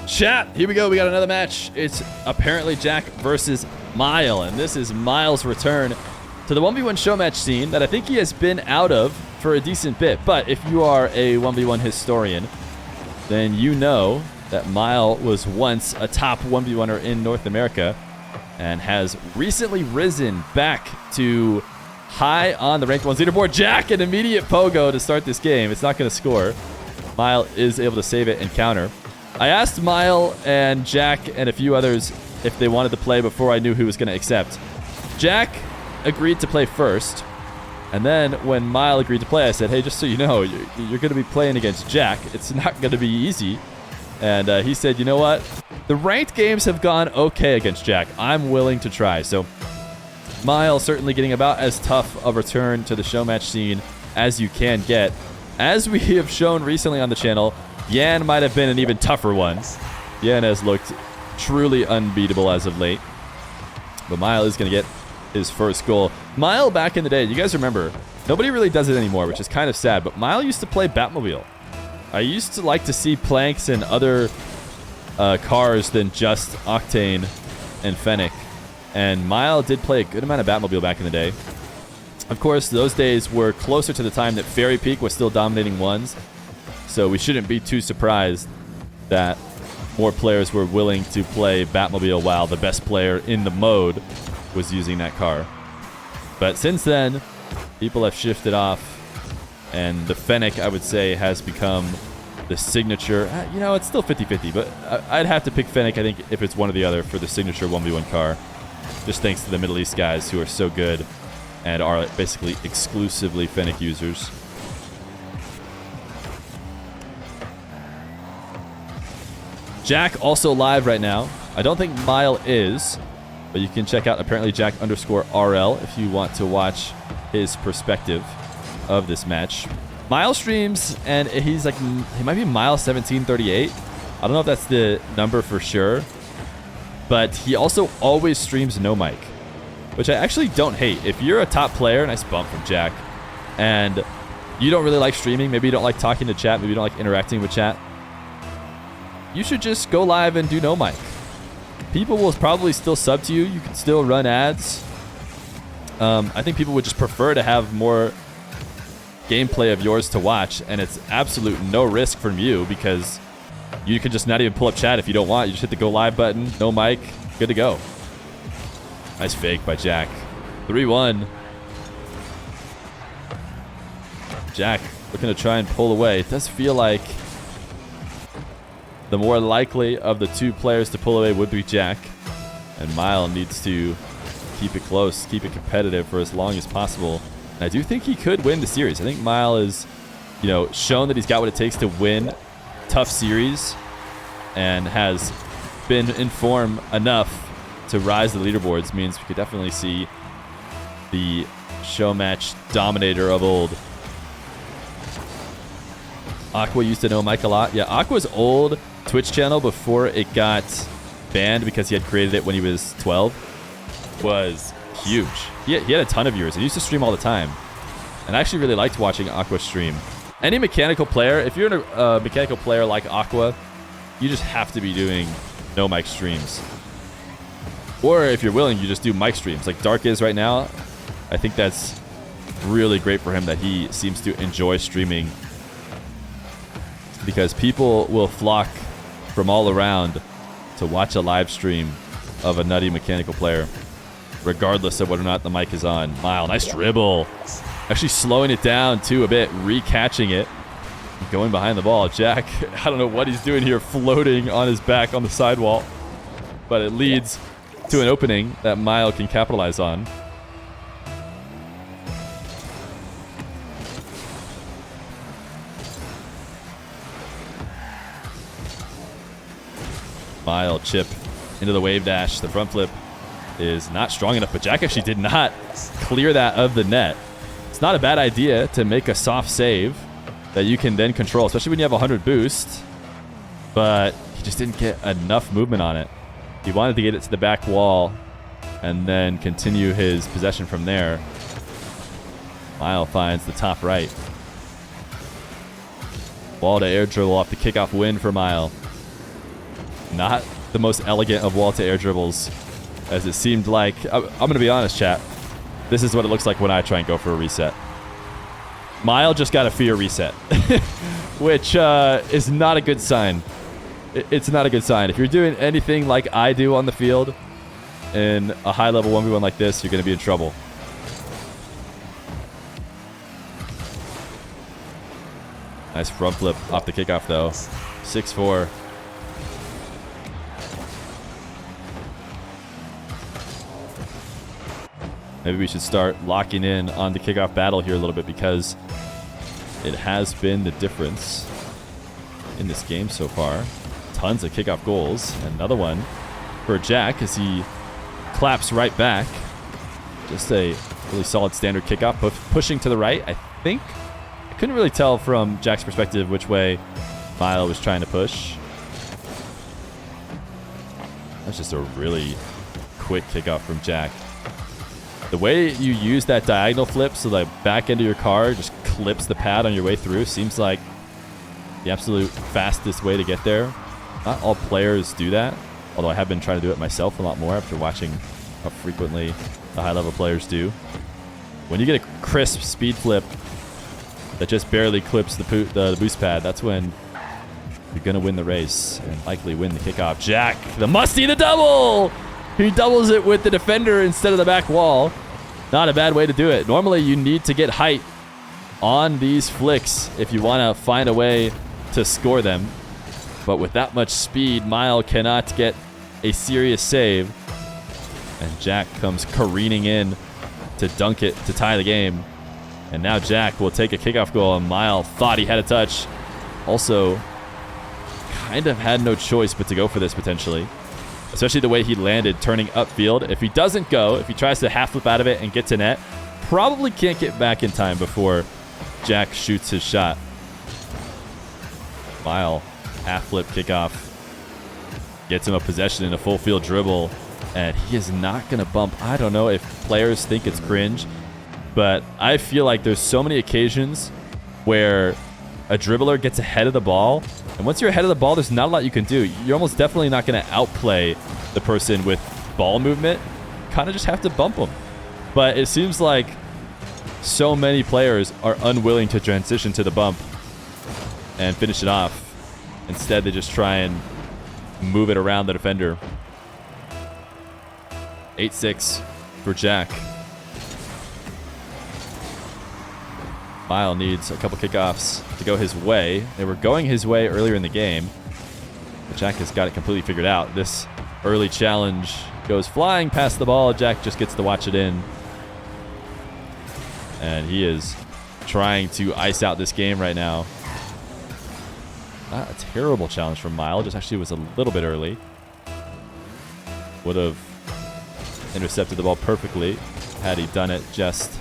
Chat, here we go. We got another match. It's ApparentlyJack versus Mile, and this is Mile's return to the 1v1 show match scene that I think he has been out of for a decent bit. But if you are a 1v1 historian, then you know that Mile was once a top 1v1er in North America and has recently risen back to high on the ranked ones leaderboard. Jack, an immediate pogo to start this game. It's not going to score. Mile is able to save it and counter. I asked Mile and Jack and a few others if they wanted to play before I knew who was going to accept. Jack agreed to play first, and then when Mile agreed to play, I said, hey, just so you know, you're going to be playing against Jack. It's not going to be easy. And he said, you know what? The ranked games have gone okay against Jack. I'm willing to try. So Mile certainly getting about as tough a return to the show match scene as you can get. As we have shown recently on the channel, Yan might have been an even tougher one. Yan has looked truly unbeatable as of late. But Mile is going to get his first goal. Mile back in the day, you guys remember, nobody really does it anymore, which is kind of sad, but Mile used to play Batmobile. I used to like to see planks and other cars than just Octane and Fennec. And Mile did play a good amount of Batmobile back in the day. Of course, those days were closer to the time that Fairy Peak was still dominating ones. So we shouldn't be too surprised that more players were willing to play Batmobile while the best player in the mode was using that car. But since then, people have shifted off, and the Fennec, I would say, has become the signature. You know, it's still 50-50, but I'd have to pick Fennec, I think, if it's one or the other for the signature 1v1 car. Just thanks to the Middle East guys who are so good and are basically exclusively Fennec users. Jack also live right now. I don't think Mile is, but you can check out ApparentlyJack_RL if you want to watch his perspective of this match. Mile streams, and he's like, he might be Mile1738. I don't know if that's the number for sure, but he also always streams no mic, which I actually don't hate. If you're a top player, nice bump from Jack, and you don't really like streaming, maybe you don't like talking to chat, maybe you don't like interacting with chat, you should just go live and do no mic. People will probably still sub to you. You can still run ads. I think people would just prefer to have more gameplay of yours to watch, and it's absolute no risk from you because you can just not even pull up chat if you don't want. You just hit the go live button, no mic, good to go. Nice fake by Jack. 3-1. Jack looking to try and pull away. It does feel like the more likely of the two players to pull away would be Jack. And Mile needs to keep it close, keep it competitive for as long as possible. And I do think he could win the series. I think Mile is, you know, shown that he's got what it takes to win tough series and has been in form enough to rise the leaderboards. Means we could definitely see the show match dominator of old. Aqua used to know Mike a lot. Yeah, Aqua's old Twitch channel before it got banned because he had created it when he was 12 was huge. He had a ton of viewers. He used to stream all the time. And I actually really liked watching Aqua stream. Any mechanical player, if you're a mechanical player like Aqua, you just have to be doing no mic streams. Or if you're willing, you just do mic streams like Dark is right now. I think that's really great for him that he seems to enjoy streaming, because people will flock from all around to watch a live stream of a nutty mechanical player, regardless of whether or not the mic is on. Mile, nice dribble. Actually slowing it down too a bit, re-catching it, going behind the ball. Jack, I don't know what he's doing here, floating on his back on the sidewall, but it leads to an opening that Mile can capitalize on. Mile chip into the wave dash. The front flip is not strong enough, but Jack actually did not clear that of the net. It's not a bad idea to make a soft save that you can then control, especially when you have 100 boost, but he just didn't get enough movement on it. He wanted to get it to the back wall and then continue his possession from there. Mile finds the top right. Ball to air dribble off the kickoff win for Mile. Not the most elegant of wall-to-air dribbles, as it seemed like. I'm going to be honest, chat. This is what it looks like when I try and go for a reset. Mile just got a Feer reset, which is not a good sign. It's not a good sign. If you're doing anything like I do on the field in a high-level 1v1 like this, you're going to be in trouble. Nice front flip off the kickoff, though. 6-4. Maybe we should start locking in on the kickoff battle here a little bit, because it has been the difference in this game so far. Tons of kickoff goals. Another one for Jack as he claps right back. Just a really solid standard kickoff, pushing to the right. I think I couldn't really tell from Jack's perspective which way Mile was trying to push. That's just a really quick kickoff from Jack. The way you use that diagonal flip so the back end of your car just clips the pad on your way through seems like the absolute fastest way to get there. Not all players do that, although I have been trying to do it myself a lot more after watching how frequently the high-level players do. When you get a crisp speed flip that just barely clips the boost pad, that's when you're going to win the race and likely win the kickoff. Jack, the musty, the double! He doubles it with the defender instead of the back wall. Not a bad way to do it. Normally, you need to get height on these flicks if you want to find a way to score them. But with that much speed, Mile cannot get a serious save. And Jack comes careening in to dunk it to tie the game. And now Jack will take a kickoff goal, and Mile thought he had a touch. Also, kind of had no choice but to go for this potentially. Especially the way he landed turning upfield. If he doesn't go, if he tries to half flip out of it and get to net, probably can't get back in time before Jack shoots his shot. Mile, half flip kickoff. Gets him a possession in a full field dribble. And he is not going to bump. I don't know if players think it's cringe, but I feel like there's so many occasions where a dribbler gets ahead of the ball. And once you're ahead of the ball, there's not a lot you can do. You're almost definitely not going to outplay the person with ball movement. Kind of just have to bump them. But it seems like so many players are unwilling to transition to the bump and finish it off. Instead, they just try and move it around the defender. 8-6 for Jack. Mile needs a couple kickoffs to go his way. They were going his way earlier in the game, but Jack has got it completely figured out. This early challenge goes flying past the ball. Jack just gets to watch it in. And he is trying to ice out this game right now. Not a terrible challenge from Mile. Just actually was a little bit early. Would have intercepted the ball perfectly had he done it just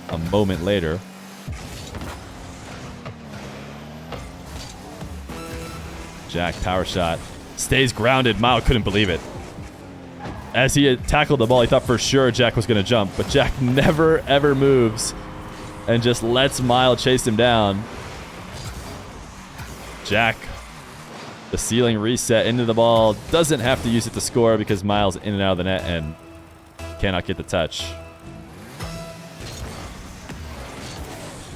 a moment later. Jack, power shot. Stays grounded. Mile couldn't believe it. As he had tackled the ball, he thought for sure Jack was going to jump, but Jack never, ever moves and just lets Mile chase him down. Jack, the ceiling reset into the ball. Doesn't have to use it to score because Mile's in and out of the net and cannot get the touch.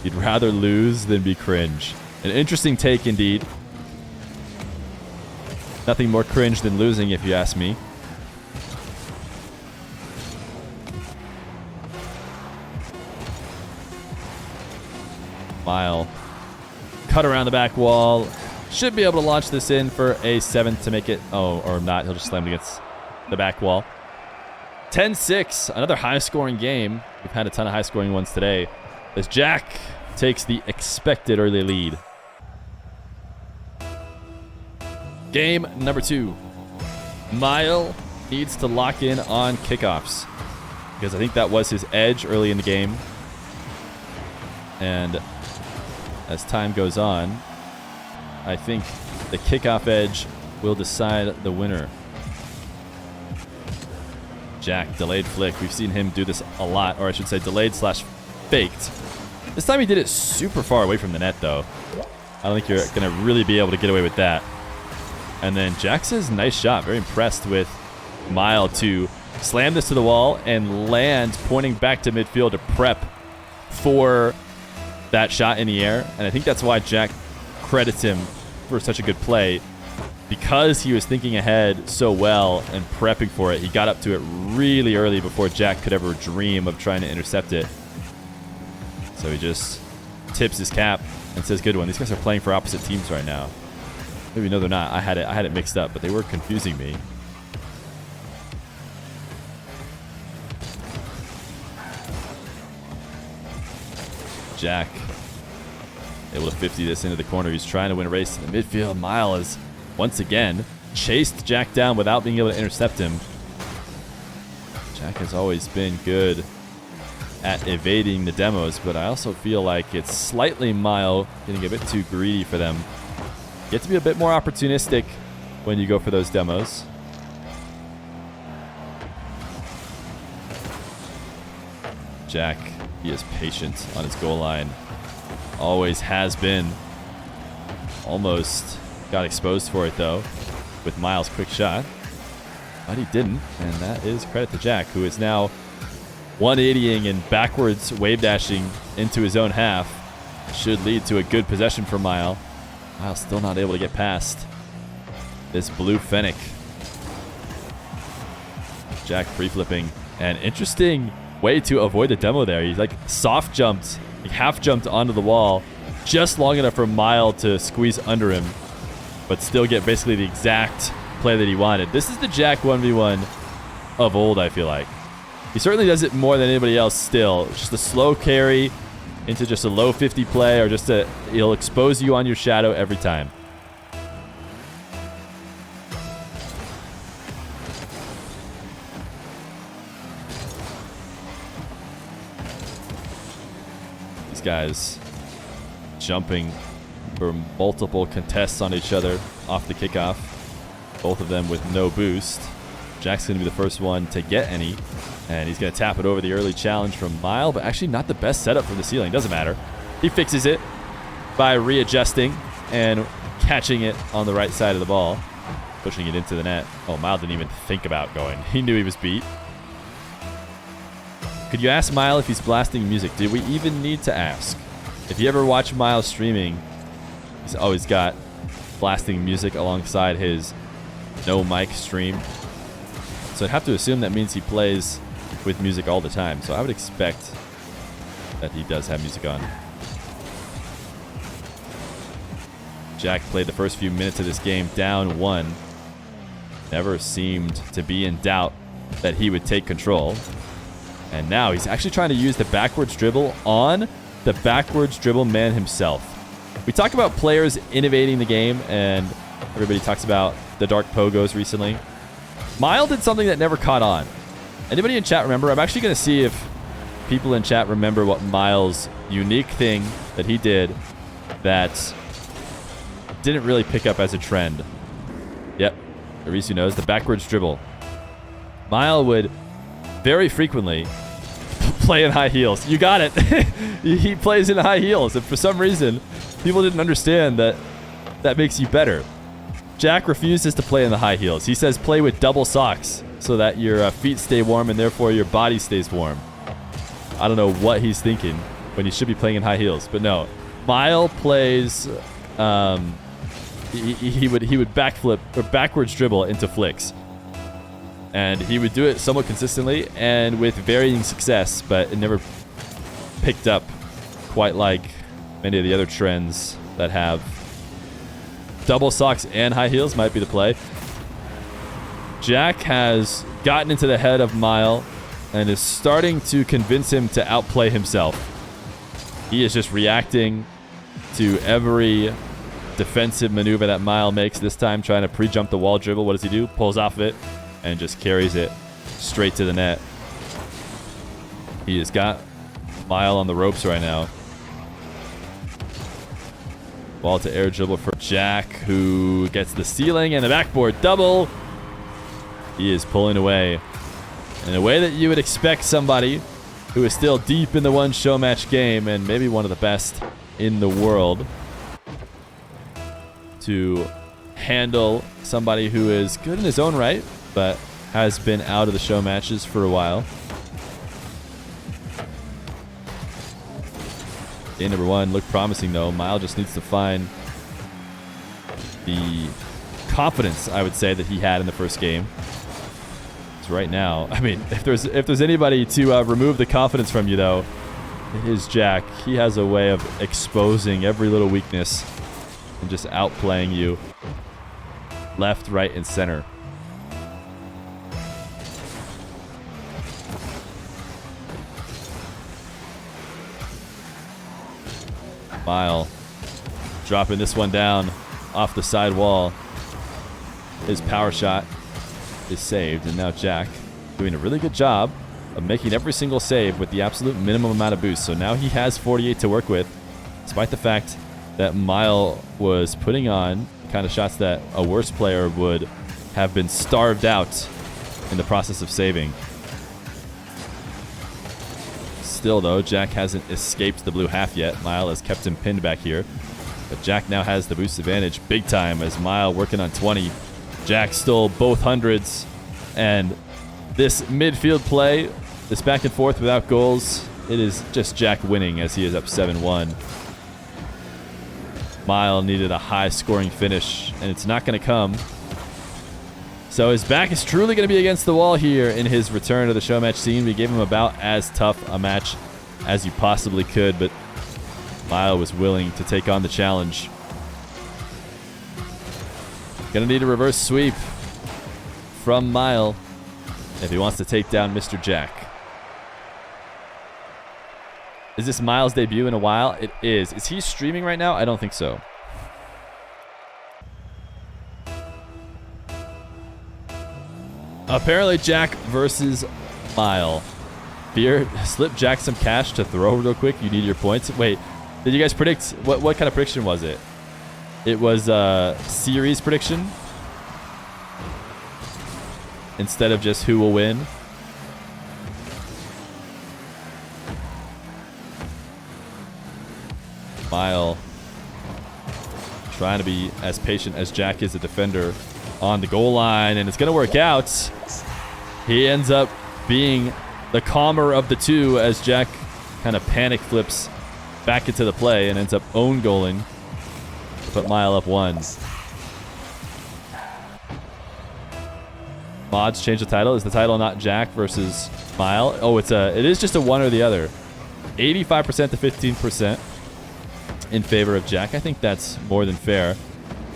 He'd rather lose than be cringe. An interesting take indeed. Nothing more cringe than losing, if you ask me. Mile. Cut around the back wall. Should be able to launch this in for a 7 to make it. Oh, or not. He'll just slam it against the back wall. 10-6. Another high-scoring game. We've had a ton of high-scoring ones today. As Jack takes the expected early lead. Game number 2. Mile needs to lock in on kickoffs because I think that was his edge early in the game. And as time goes on, I think the kickoff edge will decide the winner. Jack, delayed flick. We've seen him do this a lot, or I should say delayed slash faked. This time he did it super far away from the net, though. I don't think you're going to really be able to get away with that. And then Jack says, nice shot. Very impressed with Mile to slam this to the wall and land, pointing back to midfield to prep for that shot in the air. And I think that's why Jack credits him for such a good play, because he was thinking ahead so well and prepping for it. He got up to it really early before Jack could ever dream of trying to intercept it. So he just tips his cap and says, good one. These guys are playing for opposite teams right now. Maybe no, they're not. I had it mixed up, but they were confusing me. Jack able to 50 this into the corner. He's trying to win a race in the midfield. Mile has once again chased Jack down without being able to intercept him. Jack has always been good at evading the demos, but I also feel like it's slightly Mile getting a bit too greedy for them. You have to be a bit more opportunistic when you go for those demos. Jack, he is patient on his goal line. Always has been. Almost got exposed for it, though, with Miles' quick shot. But he didn't, and that is credit to Jack, who is now 180ing and backwards wave dashing into his own half. Should lead to a good possession for Mile. Miles still not able to get past this blue Fennec. Jack free-flipping. An interesting way to avoid the demo there. He like soft jumped, like half jumped onto the wall just long enough for Mile to squeeze under him, but still get basically the exact play that he wanted. This is the Jack 1v1 of old, I feel like. He certainly does it more than anybody else still. Just a slow carry into just a low 50 play, or just he'll expose you on your shadow every time. These guys jumping for multiple contests on each other off the kickoff. Both of them with no boost. Jack's going to be the first one to get any. And he's going to tap it over the early challenge from Mile, but actually not the best setup from the ceiling. Doesn't matter. He fixes it by readjusting and catching it on the right side of the ball, pushing it into the net. Oh, Mile didn't even think about going. He knew he was beat. Could you ask Mile if he's blasting music? Do we even need to ask? If you ever watch Mile streaming, he's always got blasting music alongside his no mic stream. So I'd have to assume that means he plays with music all the time. So I would expect that he does have music on. Jack played the first few minutes of this game down 1. Never seemed to be in doubt that he would take control. And now he's actually trying to use the backwards dribble on the backwards dribble man himself. We talk about players innovating the game, and everybody talks about the dark pogos recently. Mile did something that never caught on. Anybody in chat remember? I'm actually going to see if people in chat remember what Miles' unique thing that he did that didn't really pick up as a trend. Yep. Arisu knows the backwards dribble. Mile would very frequently play in high heels. You got it. He plays in high heels, and for some reason, people didn't understand that that makes you better. Jack refuses to play in the high heels. He says play with double socks so that your feet stay warm and therefore your body stays warm. I don't know what he's thinking when he should be playing in high heels, but no. Mile plays. He would backflip or backwards dribble into flicks. And he would do it somewhat consistently and with varying success, but it never picked up quite like many of the other trends that have. Double socks and high heels might be the play. Jack has gotten into the head of Mile and is starting to convince him to outplay himself. He is just reacting to every defensive maneuver that Mile makes, this time trying to pre-jump the wall dribble. What does he do? Pulls off of it and just carries it straight to the net. He has got Mile on the ropes right now. Ball to air dribble for Jack, who gets the ceiling and the backboard double. He is pulling away in a way that you would expect somebody who is still deep in the one show match game and maybe one of the best in the world to handle somebody who is good in his own right, but has been out of the show matches for a while. Game number 1 looked promising, though. Mile just needs to find the confidence, I would say, that he had in the first game. So right now, I mean, if there's anybody to remove the confidence from you, though, it is Jack. He has a way of exposing every little weakness and just outplaying you left, right, and center. Mile dropping this one down off the side wall. His power shot is saved, and now Jack doing a really good job of making every single save with the absolute minimum amount of boost. So now he has 48 to work with, despite the fact that Mile was putting on kind of shots that a worse player would have been starved out in the process of saving. Still, though, Jack hasn't escaped the blue half yet. Mile has kept him pinned back here. But Jack now has the boost advantage big time as Mile working on 20. Jack stole both hundreds. And this midfield play, this back and forth without goals, it is just Jack winning as he is up 7-1. Mile needed a high-scoring finish, and it's not going to come. So his back is truly going to be against the wall here in his return to the show match scene. We gave him about as tough a match as you possibly could, but Mile was willing to take on the challenge. Going to need a reverse sweep from Mile if he wants to take down Mr. Jack. Is this Mile's debut in a while? It is. Is he streaming right now? I don't think so. Apparently Jack versus Mile. Feer, slip Jack some cash to throw real quick. You need your points. Wait, did you guys predict? What kind of prediction was it? It was a series prediction instead of just who will win. Mile trying to be as patient as Jack is a defender on the goal line, and it's going to work out. He ends up being the calmer of the two as Jack kind of panic flips back into the play and ends up own goaling to put Mile up 1. Mods change the title. Is the title not Jack versus Mile? Oh, it is just a one or the other. 85% to 15% in favor of Jack. I think that's more than fair.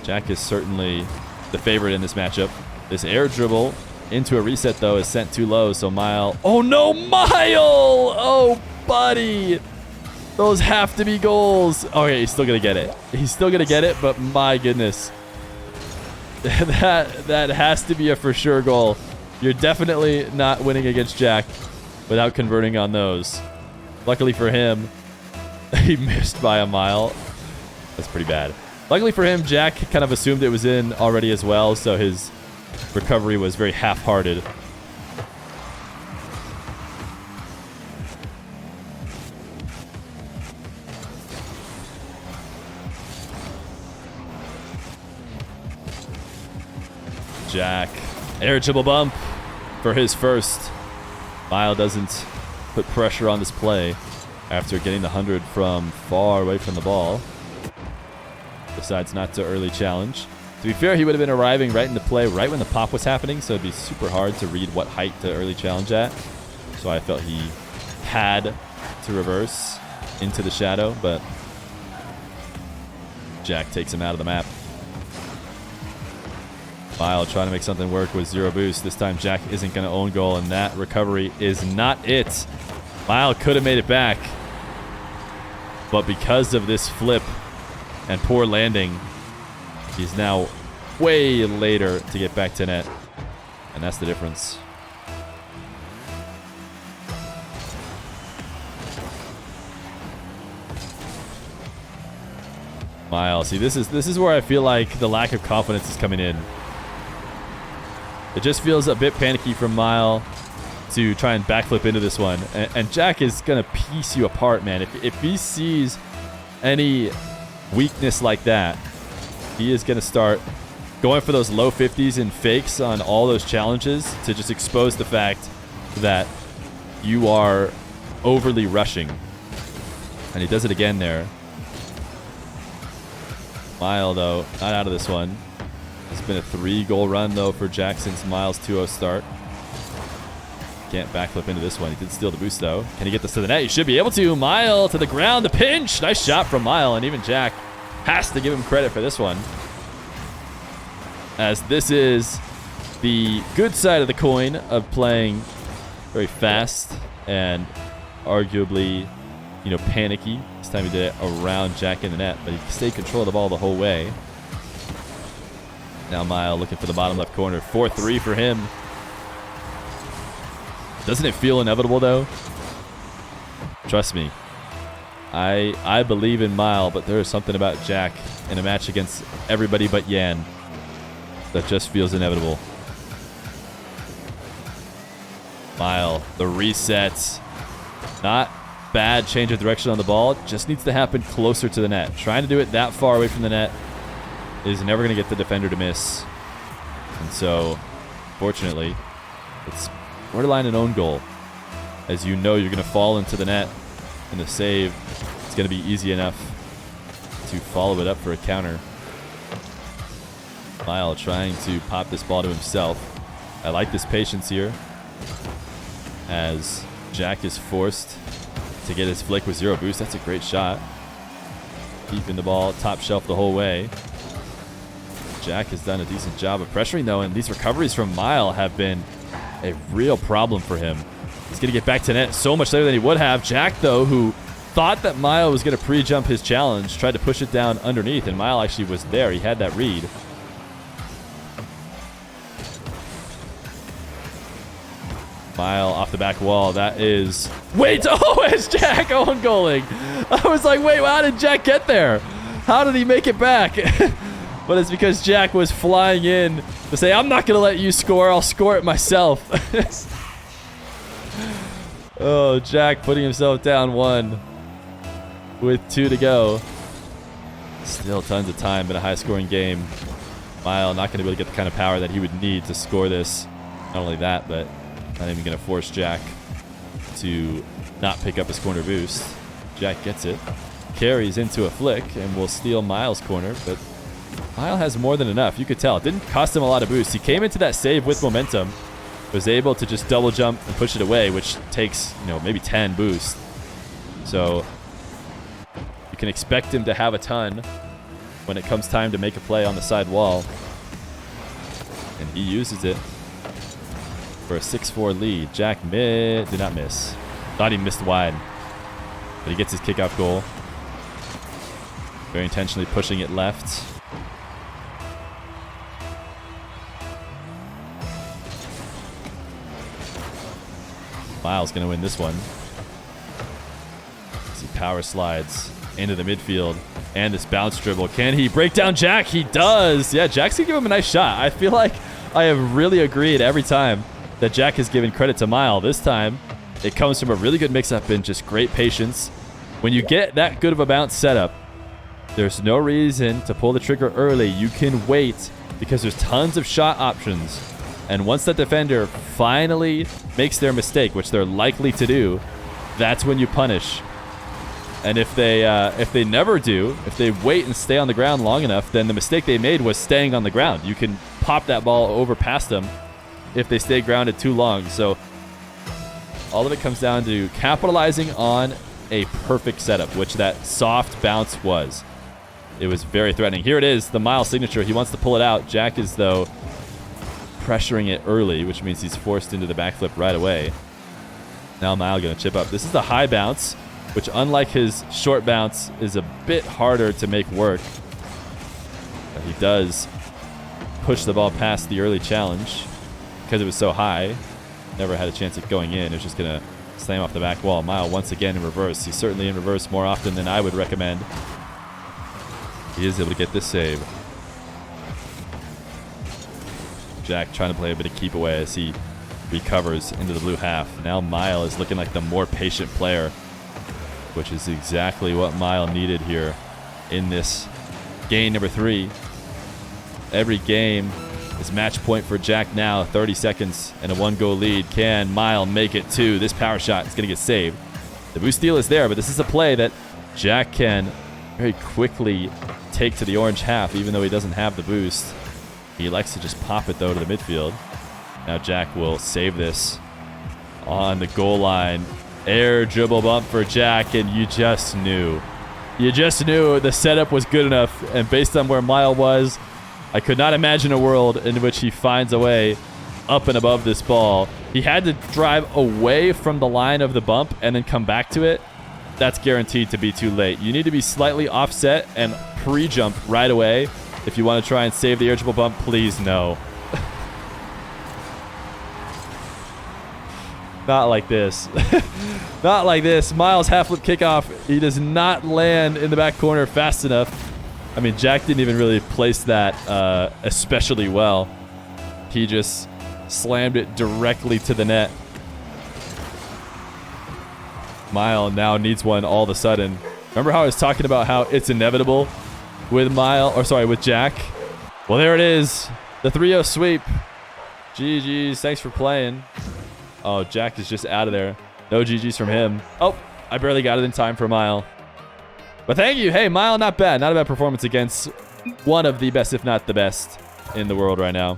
Jack is certainly the favorite in this matchup. This air dribble into a reset, though, is sent too low, so Mile... Oh, no, Mile! Oh, buddy! Those have to be goals. Okay, he's still going to get it. He's still going to get it, but my goodness. That has to be a for sure goal. You're definitely not winning against Jack without converting on those. Luckily for him, he missed by a mile. That's pretty bad. Luckily for him, Jack kind of assumed it was in already as well, so his recovery was very half-hearted. Jack, air dribble bump for his first. Mile doesn't put pressure on this play after getting the 100 from far away from the ball. Decides not to early challenge. To be fair, he would have been arriving right into play right when the pop was happening, so it'd be super hard to read what height to early challenge at. So I felt he had to reverse into the shadow, but Jack takes him out of the map. Mile trying to make something work with zero boost. This time Jack isn't going to own goal, and that recovery is not it. Mile could have made it back, but because of this flip and poor landing, he's now way later to get back to net, and that's the difference. Mile, see, this is where I feel like the lack of confidence is coming in. It just feels a bit panicky from Mile to try and backflip into this one. And Jack is going to piece you apart, man. If he sees any weakness like that, he is going to start going for those low 50s and fakes on all those challenges to just expose the fact that you are overly rushing. And he does it again there. Mile, though, not out of this one. It's been a 3-goal run, though, for Jack since Miles' 2-0 start. Can't backflip into this one. He did steal the boost, though. Can he get this to the net? He should be able to. Mile to the ground. The pinch. Nice shot from Mile, and even Jack has to give him credit for this one, as this is the good side of the coin of playing very fast and arguably, you know, panicky. This time he did it around Jack in the net, but he stayed control of the ball the whole way. Now Mile looking for the bottom left corner. 4-3 for him. Doesn't it feel inevitable, though? Trust me. I believe in Mile, but there is something about Jack in a match against everybody but Yan that just feels inevitable. Mile, the resets. Not bad change of direction on the ball. Just needs to happen closer to the net. Trying to do it that far away from the net is never going to get the defender to miss. And so, fortunately, it's borderline an own goal. As you know, you're going to fall into the net, and the save, it's going to be easy enough to follow it up for a counter. Mile trying to pop this ball to himself. I like this patience here, as Jack is forced to get his flick with 0 boost. That's a great shot. Keeping the ball top shelf the whole way. Jack has done a decent job of pressuring, though, and these recoveries from Mile have been a real problem for him. He's going to get back to net so much later than he would have. Jack, though, who thought that Mile was going to pre-jump his challenge, tried to push it down underneath, and Mile actually was there. He had that read. Mile off the back wall. That is... Wait! Oh, it's Jack own goaling. I was like, wait, how did Jack get there? How did he make it back? But it's because Jack was flying in to say, I'm not going to let you score. I'll score it myself. Oh, Jack putting himself down 1 with 2 to go. Still tons of time in a high-scoring game. Mile not going to be able to get the kind of power that he would need to score this. Not only that, but not even going to force Jack to not pick up his corner boost. Jack gets it. Carries into a flick and will steal Miles' corner, but Mile has more than enough. You could tell. It didn't cost him a lot of boost. He came into that save with momentum. Was able to just double jump and push it away, which takes, you know, maybe 10 boost. So you can expect him to have a ton when it comes time to make a play on the side wall. And he uses it for a 6-4 lead. Jack did not miss. Thought he missed wide. But he gets his kickoff goal. Very intentionally pushing it left. Miles going to win this one. As he power slides into the midfield. And this bounce dribble. Can he break down Jack? He does. Yeah, Jack's going to give him a nice shot. I feel like I have really agreed every time that Jack has given credit to Mile. This time, it comes from a really good mix-up and just great patience. When you get that good of a bounce setup, there's no reason to pull the trigger early. You can wait because there's tons of shot options. And once that defender finally makes their mistake, which they're likely to do, that's when you punish. And if they never do, if they wait and stay on the ground long enough, then the mistake they made was staying on the ground. You can pop that ball over past them if they stay grounded too long. So all of it comes down to capitalizing on a perfect setup, which that soft bounce was. It was very threatening. Here it is, the Mile signature. He wants to pull it out. Jack is, though, pressuring it early, which means he's forced into the backflip right away. Now Mile going to chip up. This is the high bounce, which unlike his short bounce is a bit harder to make work. But he does push the ball past the early challenge because it was so high. Never had a chance at going in. It was just going to slam off the back wall. Mile once again in reverse. He's certainly in reverse more often than I would recommend. He is able to get this save. Jack trying to play a bit of keep away as he recovers into the blue half. Now Mile is looking like the more patient player, which is exactly what Mile needed here in this game number 3. every game is match point for Jack now. 30 seconds and a 1-goal lead. Can Mile make it 2? This power shot is going to get saved. The boost steal is there, but this is a play that Jack can very quickly take to the orange half, even though he doesn't have the boost. He likes to just pop it, though, to the midfield. Now Jack will save this on the goal line. Air dribble bump for Jack, and you just knew. You just knew the setup was good enough, and based on where Mile was, I could not imagine a world in which he finds a way up and above this ball. He had to drive away from the line of the bump and then come back to it. That's guaranteed to be too late. You need to be slightly offset and pre-jump right away if you want to try and save the air dribble bump. Please, no. Not like this. Not like this. Miles half-flip kickoff. He does not land in the back corner fast enough. I mean, Jack didn't even really place that especially well. He just slammed it directly to the net. Mile now needs one all of a sudden. Remember how I was talking about how it's inevitable with with Jack? Well, there it is. The 3-0 sweep. GG's. Thanks for playing. Oh, Jack is just out of there. No GG's from him. Oh, I barely got it in time for Mile. But thank you. Hey, Mile, not bad. Not a bad performance against one of the best, if not the best, in the world right now.